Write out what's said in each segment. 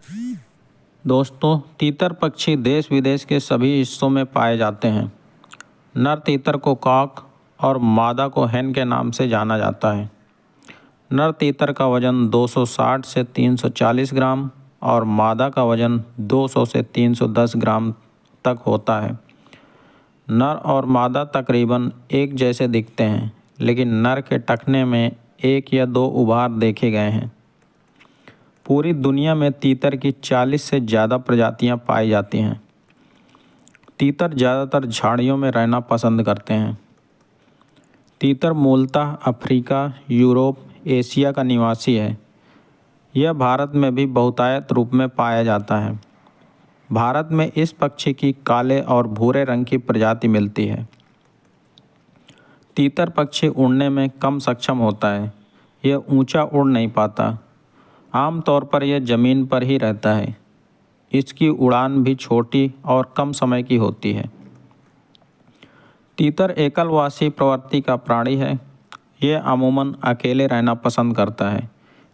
दोस्तों, तीतर पक्षी देश विदेश के सभी हिस्सों में पाए जाते हैं। नर तीतर को कॉक और मादा को hen के नाम से जाना जाता है। नर तीतर का वजन 260 से 340 ग्राम और मादा का वजन 200 से 310 ग्राम तक होता है। नर और मादा तकरीबन एक जैसे दिखते हैं, लेकिन नर के टखने में एक या दो उभार देखे गए हैं। पूरी दुनिया में तीतर की 40 से ज़्यादा प्रजातियां पाई जाती हैं। तीतर ज़्यादातर झाड़ियों में रहना पसंद करते हैं। तीतर मूलतः अफ्रीका, यूरोप, एशिया का निवासी है। यह भारत में भी बहुतायत रूप में पाया जाता है। भारत में इस पक्षी की काले और भूरे रंग की प्रजाति मिलती है। तीतर पक्षी उड़ने में कम सक्षम होता है। यह ऊंचा उड़ नहीं पाता। आमतौर पर यह ज़मीन पर ही रहता है। इसकी उड़ान भी छोटी और कम समय की होती है। तीतर एकलवासी प्रवृत्ति का प्राणी है। यह अमूमन अकेले रहना पसंद करता है।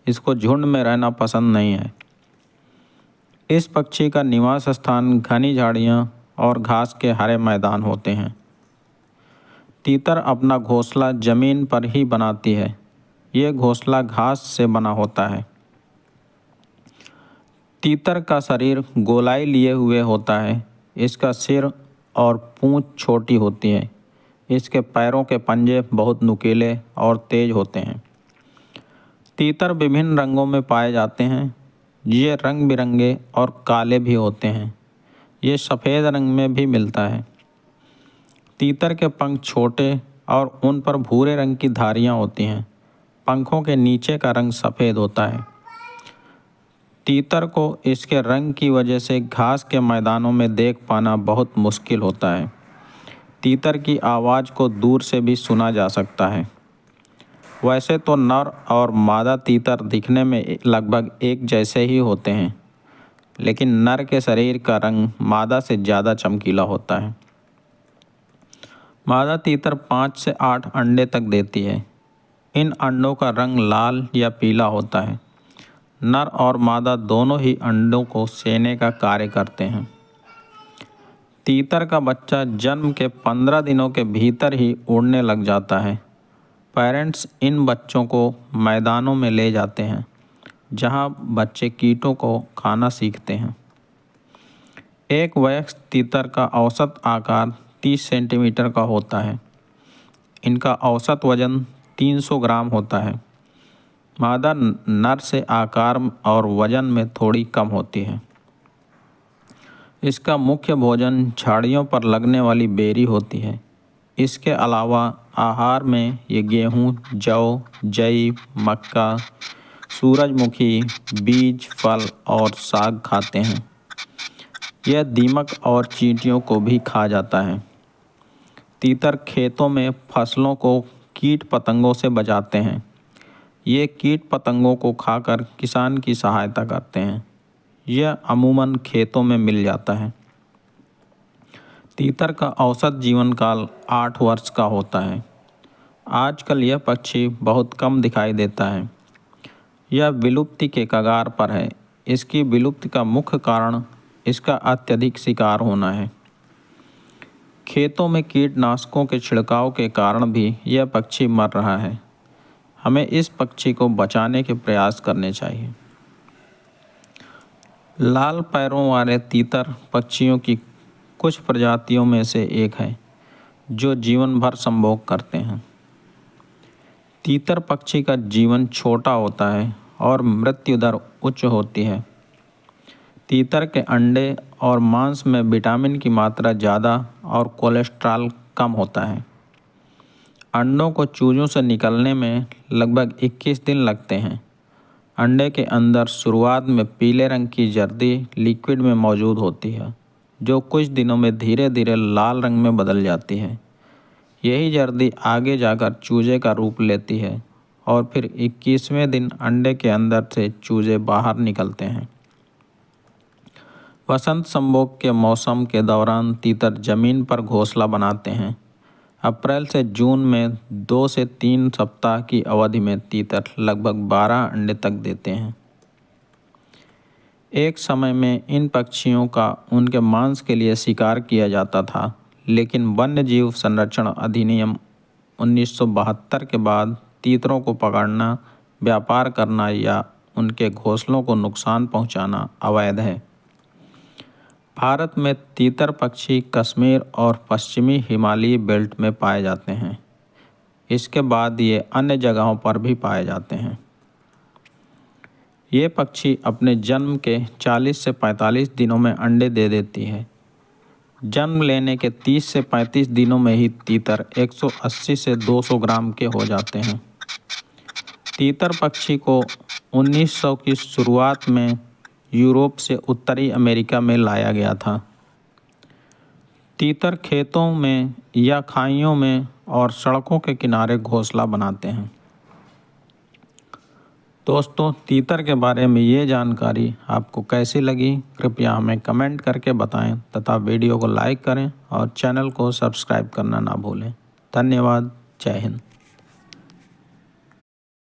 इसको झुंड में रहना पसंद नहीं है। इस पक्षी का निवास स्थान घनी झाड़ियाँ और घास के हरे मैदान होते हैं। तीतर अपना घोंसला जमीन पर ही बनाती है। यह घोंसला घास से बना होता है। तीतर का शरीर गोलाई लिए हुए होता है। इसका सिर और पूंछ छोटी होती है। इसके पैरों के पंजे बहुत नुकीले और तेज होते हैं। तीतर विभिन्न रंगों में पाए जाते हैं। ये रंग बिरंगे और काले भी होते हैं। ये सफ़ेद रंग में भी मिलता है। तीतर के पंख छोटे और उन पर भूरे रंग की धारियाँ होती हैं। पंखों के नीचे का रंग सफ़ेद होता है। तीतर को इसके रंग की वजह से घास के मैदानों में देख पाना बहुत मुश्किल होता है। तीतर की आवाज़ को दूर से भी सुना जा सकता है। वैसे तो नर और मादा तीतर दिखने में लगभग एक जैसे ही होते हैं, लेकिन नर के शरीर का रंग मादा से ज़्यादा चमकीला होता है। मादा तीतर 5 से 8 अंडे तक देती है। इन अंडों का रंग लाल या पीला होता है। नर और मादा दोनों ही अंडों को सेने का कार्य करते हैं। तीतर का बच्चा जन्म के 15 दिनों के भीतर ही उड़ने लग जाता है। पेरेंट्स इन बच्चों को मैदानों में ले जाते हैं, जहां बच्चे कीटों को खाना सीखते हैं। एक वयस्क तीतर का औसत आकार 30 सेंटीमीटर का होता है। इनका औसत वजन 300 ग्राम होता है। मादा नर से आकार और वजन में थोड़ी कम होती है। इसका मुख्य भोजन झाड़ियों पर लगने वाली बेरी होती है। इसके अलावा आहार में ये गेहूँ, जौ, जई, मक्का, सूरजमुखी, बीज, फल और साग खाते हैं। यह दीमक और चींटियों को भी खा जाता है। तीतर खेतों में फसलों को कीट पतंगों से बचाते हैं। ये कीट पतंगों को खाकर किसान की सहायता करते हैं। यह अमूमन खेतों में मिल जाता है। तीतर का औसत जीवन काल 8 वर्ष का होता है। आजकल यह पक्षी बहुत कम दिखाई देता है। यह विलुप्ति के कगार पर है। इसकी विलुप्ति का मुख्य कारण इसका अत्यधिक शिकार होना है। खेतों में कीटनाशकों के छिड़काव के कारण भी यह पक्षी मर रहा है। हमें इस पक्षी को बचाने के प्रयास करने चाहिए। लाल पैरों वाले तीतर पक्षियों की कुछ प्रजातियों में से एक है, जो जीवन भर संभोग करते हैं। तीतर पक्षी का जीवन छोटा होता है और मृत्यु दर उच्च होती है। तीतर के अंडे और मांस में विटामिन की मात्रा ज़्यादा और कोलेस्ट्रॉल कम होता है। अंडों को चूजों से निकलने में लगभग 21 दिन लगते हैं। अंडे के अंदर शुरुआत में पीले रंग की जर्दी लिक्विड में मौजूद होती है, जो कुछ दिनों में धीरे धीरे लाल रंग में बदल जाती है। यही जर्दी आगे जाकर चूजे का रूप लेती है और फिर 21वें दिन अंडे के अंदर से चूजे बाहर निकलते हैं। वसंत संभोग के मौसम के दौरान तीतर जमीन पर घोंसला बनाते हैं। अप्रैल से जून में 2 से 3 सप्ताह की अवधि में तीतर लगभग 12 अंडे तक देते हैं। एक समय में इन पक्षियों का उनके मांस के लिए शिकार किया जाता था, लेकिन वन्य जीव संरक्षण अधिनियम 1972 के बाद तीतरों को पकड़ना, व्यापार करना या उनके घोंसलों को नुकसान पहुंचाना अवैध है। भारत में तीतर पक्षी कश्मीर और पश्चिमी हिमालयी बेल्ट में पाए जाते हैं। इसके बाद ये अन्य जगहों पर भी पाए जाते हैं। ये पक्षी अपने जन्म के 40 से 45 दिनों में अंडे दे देती है। जन्म लेने के 30 से 35 दिनों में ही तीतर 180 से 200 ग्राम के हो जाते हैं। तीतर पक्षी को 1900 की शुरुआत में यूरोप से उत्तरी अमेरिका में लाया गया था। तीतर खेतों में या खाइयों में और सड़कों के किनारे घोंसला बनाते हैं। दोस्तों, तीतर के बारे में ये जानकारी आपको कैसी लगी, कृपया हमें कमेंट करके बताएं तथा वीडियो को लाइक करें और चैनल को सब्सक्राइब करना ना भूलें। धन्यवाद। जय हिंद।